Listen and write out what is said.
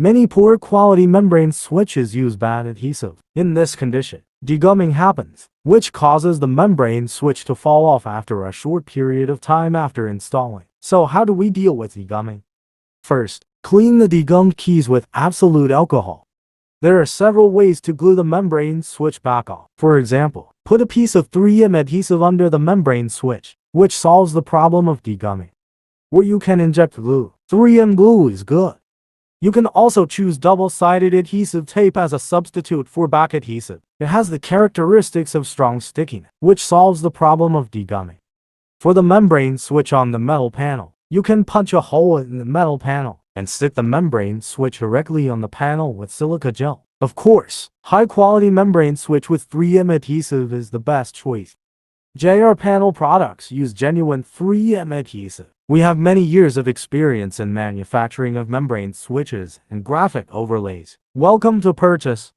Many poor quality membrane switches use bad adhesive. In this condition, degumming happens, which causes the membrane switch to fall off after a short period of time after installing. So how do we deal with degumming? First, clean the degummed keys with absolute alcohol. There are several ways to glue the membrane switch back off. For example, put a piece of 3M adhesive under the membrane switch, which solves the problem of degumming. Or you can inject glue. 3M glue is good. You can also choose double-sided adhesive tape as a substitute for back adhesive. It has the characteristics of strong stickiness, which solves the problem of degumming. For the membrane switch on the metal panel, you can punch a hole in the metal panel and stick the membrane switch directly on the panel with silica gel. Of course, high-quality membrane switch with 3M adhesive is the best choice. JRPanel products use genuine 3M adhesive. We have many years of experience in manufacturing of membrane switches and graphic overlays. Welcome to purchase.